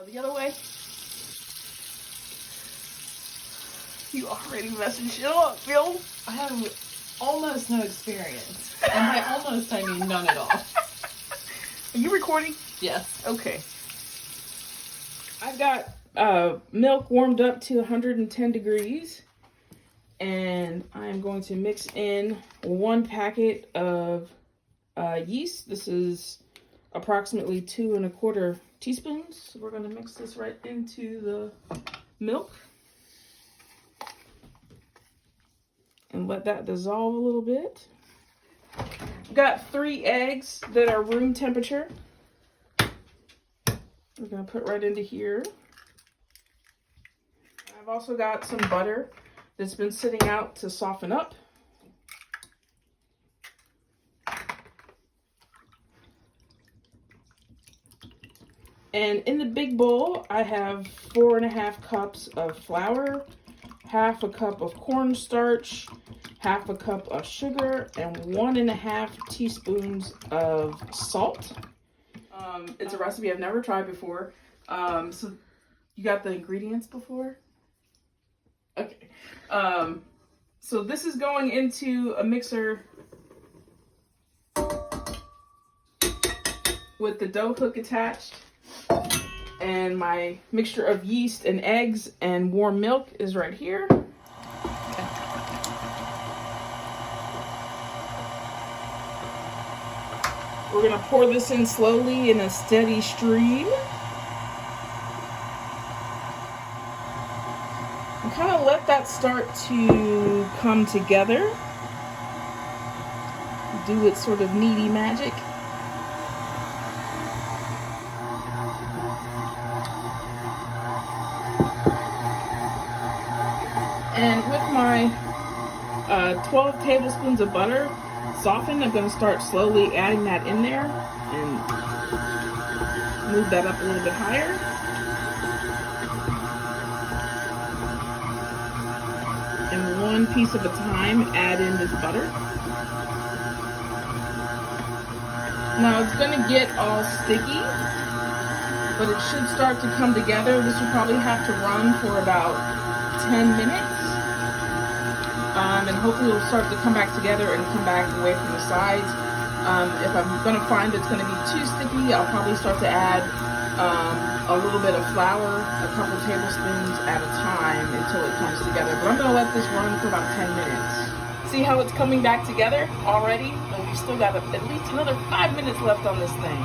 The other way. You already messing shit up, Phil. I have almost no experience. And by almost, I mean none at all. Are you recording? Yes. Okay. I've got milk warmed up to 110 degrees. And I'm going to mix in 1 packet of yeast. This is approximately 2 1/4 teaspoons. So we're going to mix this right into the milk. And let that dissolve a little bit. I've got 3 eggs that are room temperature. We're going to put right into here. I've also got some butter that's been sitting out to soften up. And in the big bowl, I have 4 1/2 cups of flour, 1/2 cup of cornstarch, 1/2 cup of sugar, and 1 1/2 teaspoons of salt. It's a recipe I've never tried before. So you got the ingredients before? Okay. So this is going into a mixer with the dough hook attached. And my mixture of yeast and eggs and warm milk is right here. We're going to pour this in slowly in a steady stream. And kind of let that start to come together. Do its sort of kneady magic. And with my 12 tablespoons of butter softened, I'm going to start slowly adding that in there and move that up a little bit higher. And 1 piece at a time, add in this butter. Now it's going to get all sticky, but it should start to come together. This will probably have to run for about 10 minutes. And hopefully it'll start to come back together and come back away from the sides. If I'm going to find it's going to be too sticky, I'll probably start to add a little bit of flour, a couple tablespoons at a time until it comes together. But I'm going to let this run for about 10 minutes. See how it's coming back together already? And we've still got at least another 5 minutes left on this thing.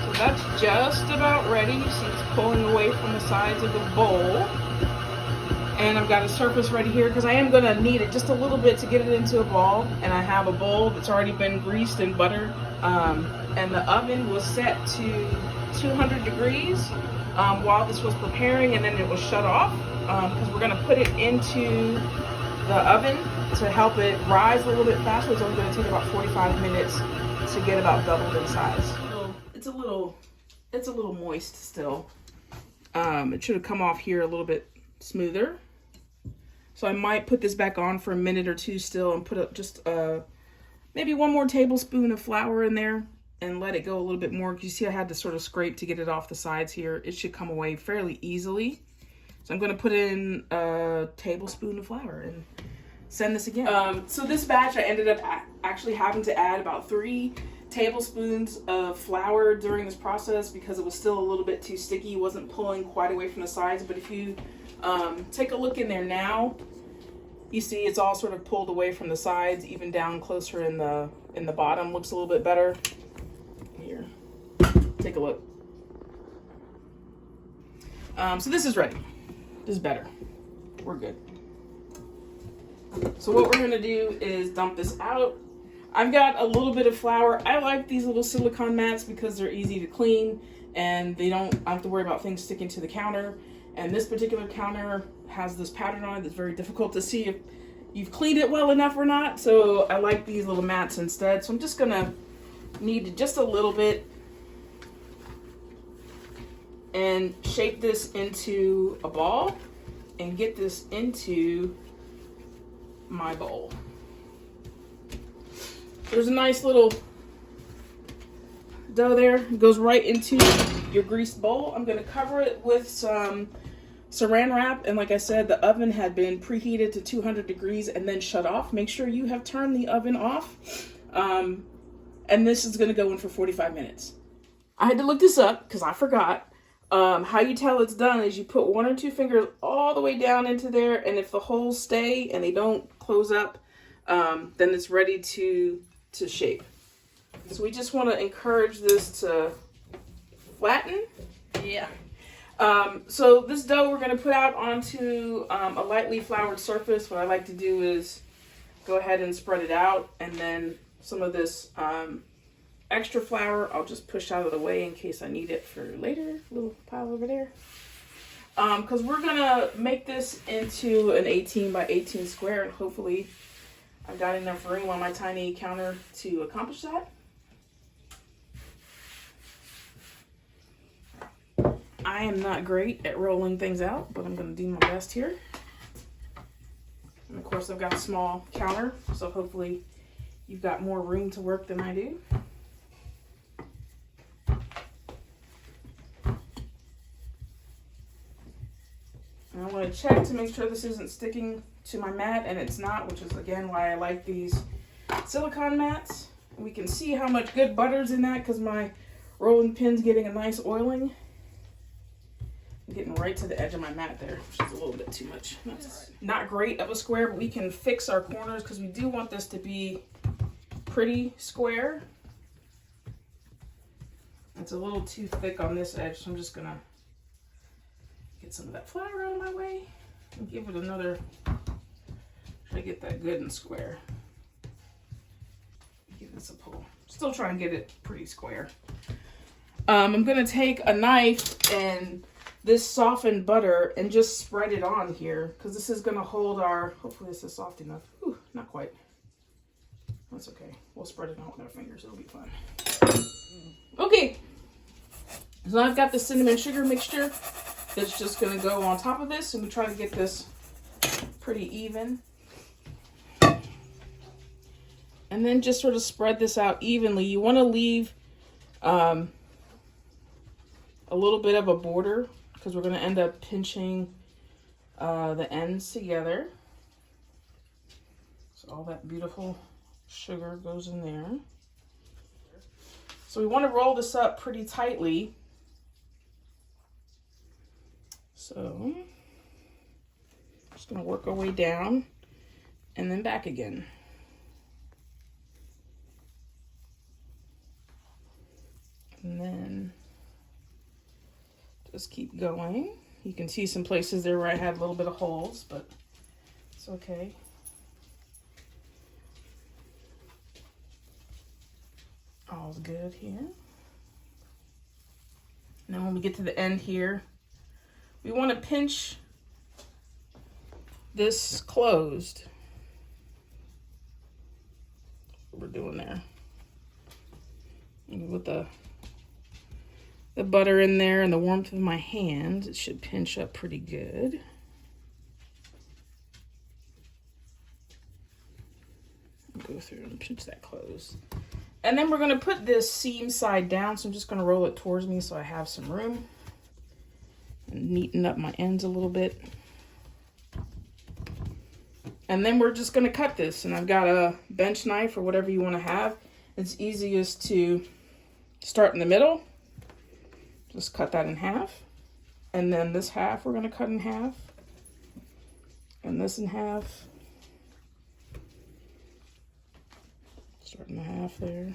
So that's just about ready. You see it's pulling away from the sides of the bowl. And I've got a surface ready here because I am going to knead it just a little bit to get it into a ball. And I have a bowl that's already been greased and buttered. And the oven was set to 200 degrees while this was preparing, and then it was shut off because we're going to put it into the oven to help it rise a little bit faster. It's only going to take about 45 minutes to get about doubled in size. So it's a little moist still. It should have come off here a little bit smoother. So I might put this back on for a minute or two still and put up just maybe 1 more tablespoon of flour in there and let it go a little bit more. You see I had to sort of scrape to get it off the sides here. It should come away fairly easily. So I'm going to put in a tablespoon of flour and send this again. So this batch I ended up actually having to add about 3 tablespoons of flour during this process because it was still a little bit too sticky. It wasn't pulling quite away from the sides. But if you take a look in there now, you see it's all sort of pulled away from the sides, even down closer in the bottom. Looks a little bit better. Here, take a look. So this is ready. This is better. We're good. So what we're gonna do is dump this out. I've got a little bit of flour. I like these little silicone mats because they're easy to clean and they don't have to worry about things sticking to the counter. And this particular counter has this pattern on it that's very difficult to see if you've cleaned it well enough or not. So I like these little mats instead. So I'm just gonna knead just a little bit and shape this into a ball and get this into my bowl. There's a nice little dough there. It goes right into your greased bowl. I'm going to cover it with some saran wrap, and like I said, the oven had been preheated to 200 degrees and then shut off. Make sure you have turned the oven off. And this is going to go in for 45 minutes. I had to look this up because I forgot. How you tell it's done is you put 1 or 2 fingers all the way down into there, and if the holes stay and they don't close up, then it's ready to shape. So we just want to encourage this to flatten. Yeah. So this dough we're going to put out onto a lightly floured surface. What I like to do is go ahead and spread it out, and then some of this extra flour I'll just push out of the way in case I need it for later. Little pile over there. Because we're going to make this into an 18 by 18 square, and hopefully I've got enough room on my tiny counter to accomplish that. I am not great at rolling things out, but I'm going to do my best here. And of course, I've got a small counter, so hopefully you've got more room to work than I do. And I want to check to make sure this isn't sticking to my mat, and it's not, which is again why I like these silicone mats. And we can see how much good butter's in that because my rolling pin's getting a nice oiling. I'm getting right to the edge of my mat there, which is a little bit too much. That's not great of a square, but we can fix our corners because we do want this to be pretty square. It's a little too thick on this edge, so I'm just gonna get some of that flour out of my way and give it another, try to get that good and square. Give this a pull. Still try and get it pretty square. I'm gonna take a knife and this softened butter and just spread it on here because this is gonna hold our, hopefully this is soft enough. Ooh, not quite. That's okay. We'll spread it out with our fingers. It'll be fun. Okay. So I've got the cinnamon sugar mixture that's just going to go on top of this, and we try to get this pretty even. And then just sort of spread this out evenly. You want to leave a little bit of a border because we're going to end up pinching the ends together. So all that beautiful sugar goes in there. So we want to roll this up pretty tightly. So just going to work our way down and then back again. And then just keep going. You can see some places there where I had a little bit of holes, but it's okay. All's good here. And then when we get to the end here, we want to pinch this closed. What we're doing there. And with the butter in there and the warmth of my hands, it should pinch up pretty good. Go through and pinch that closed. And then we're going to put this seam side down, so I'm just going to roll it towards me so I have some room. And neaten up my ends a little bit. And then we're just going to cut this. And I've got a bench knife or whatever you want to have. It's easiest to start in the middle. Just cut that in half. And then this half we're going to cut in half. And this in half. Start in the half there.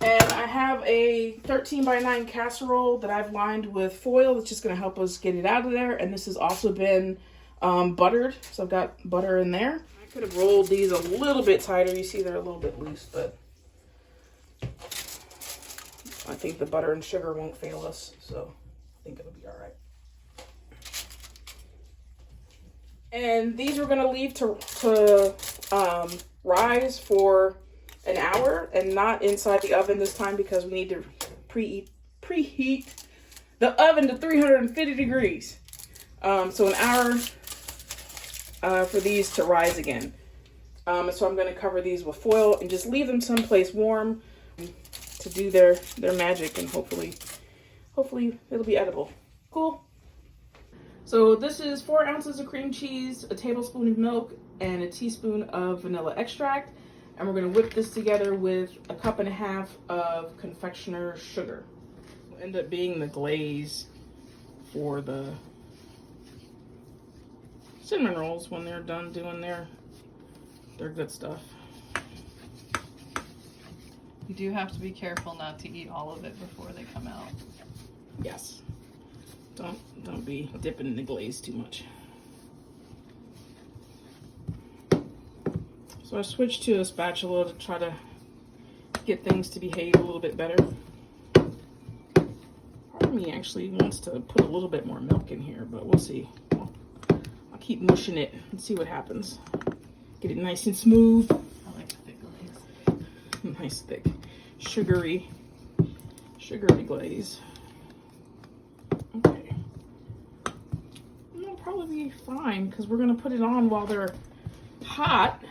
And I have a 13 by 9 casserole that I've lined with foil. It's just going to help us get it out of there. And this has also been buttered. So I've got butter in there. I could have rolled these a little bit tighter. You see they're a little bit loose, but I think the butter and sugar won't fail us. So I think it'll be all right. And these we're going to leave to rise for an hour and not inside the oven this time because we need to preheat the oven to 350 degrees. So an hour for these to rise again. So I'm going to cover these with foil and just leave them someplace warm to do their magic, and hopefully it'll be edible. Cool. So this is 4 ounces of cream cheese, a tablespoon of milk, and a teaspoon of vanilla extract. And we're going to whip this together with a 1.5 cups of confectioner's sugar. Will end up being the glaze for the cinnamon rolls when they're done doing their good stuff. You do have to be careful not to eat all of it before they come out. Yes. Don't be dipping in the glaze too much. So I switched to a spatula to try to get things to behave a little bit better. Part of me actually wants to put a little bit more milk in here, but we'll see. I'll keep mushing it and see what happens. Get it nice and smooth. I like the thick glaze. Nice thick, sugary glaze. Okay. It'll probably be fine because we're gonna put it on while they're hot,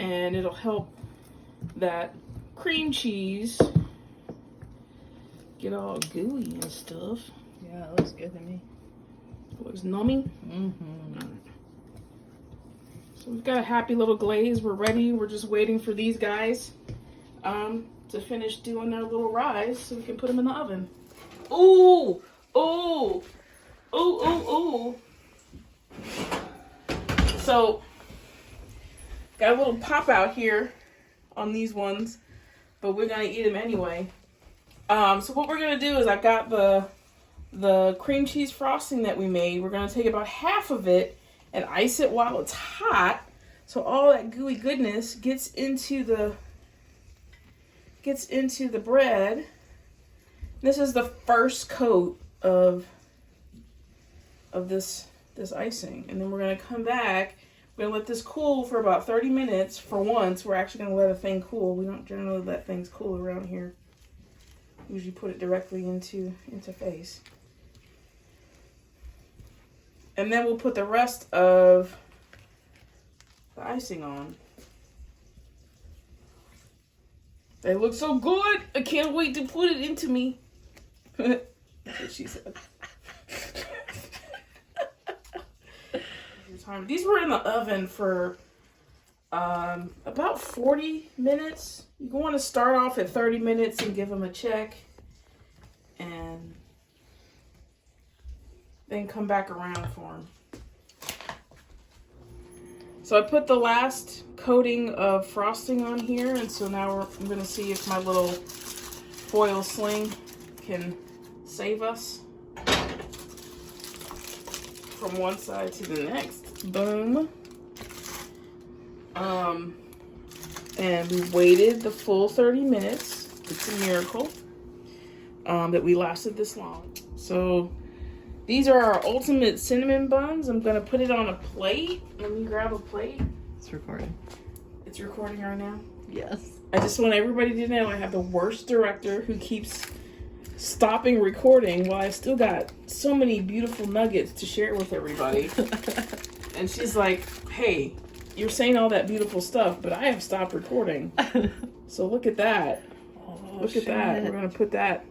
and it'll help that cream cheese get all gooey and stuff. Yeah, it looks good to me. It looks nummy. Mm-hmm. All right. So we've got a happy little glaze. We're ready. We're just waiting for these guys to finish doing their little rise so we can put them in the oven. Ooh, ooh, ooh, ooh, ooh. So, got a little pop out here on these ones, but we're gonna eat them anyway. So what we're gonna do is I've got the cream cheese frosting that we made. We're gonna take about half of it and ice it while it's hot, so all that gooey goodness gets into the bread. This is the first coat of this icing, and then we're gonna come back. We're gonna let this cool for about 30 minutes. For once, we're actually gonna let a thing cool. We don't generally let things cool around here. Usually put it directly into face. And then we'll put the rest of the icing on. They look so good. I can't wait to put it into me. That's what she said. These were in the oven for about 40 minutes. You want to start off at 30 minutes and give them a check, and then come back around for them. So I put the last coating of frosting on here, and so now I'm going to see if my little foil sling can save us from one side to the next. Boom. And we waited the full 30 minutes. It's a miracle that we lasted this long. So these are our ultimate cinnamon buns. I'm gonna put it on a plate. Let me grab a plate. It's recording. It's recording right now? Yes. I just want everybody to know I have the worst director who keeps stopping recording while I still got so many beautiful nuggets to share with everybody. And she's like, hey, you're saying all that beautiful stuff, but I have stopped recording. So look at that. Look at that. We're going to put that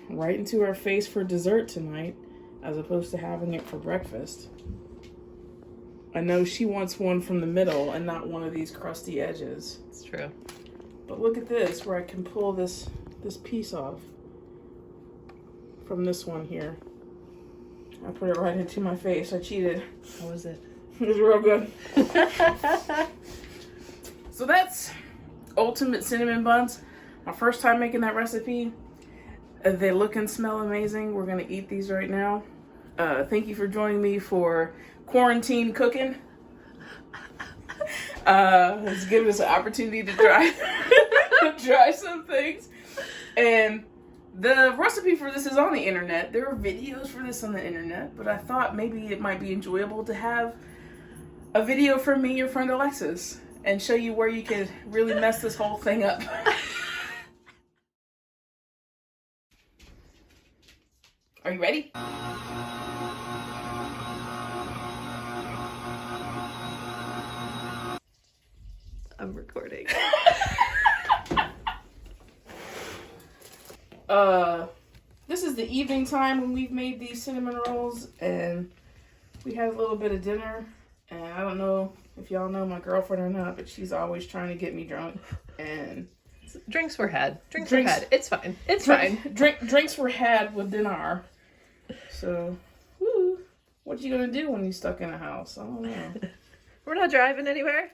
right into our face for dessert tonight, as opposed to having it for breakfast. I know she wants one from the middle and not one of these crusty edges. It's true. But look at this, where I can pull this piece off from this one here. I put it right into my face. I cheated. How was it? It was real good. So that's ultimate cinnamon buns. My first time making that recipe. They look and smell amazing. We're gonna eat these right now. Thank you for joining me for quarantine cooking. It's given us an opportunity to try some things. And the recipe for this is on the internet. There are videos for this on the internet, but I thought maybe it might be enjoyable to have a video from me, your friend Alexis, and show you where you could really mess this whole thing up. Are you ready? All I'm recording. This is the evening time when we've made these cinnamon rolls, and we had a little bit of dinner. And I don't know if y'all know my girlfriend or not, but she's always trying to get me drunk. And Drinks were had. Drinks were had. It's fine. It's fine. Drinks were had with dinner. So, woo. What you gonna do when you're stuck in a house? I don't know. We're not driving anywhere.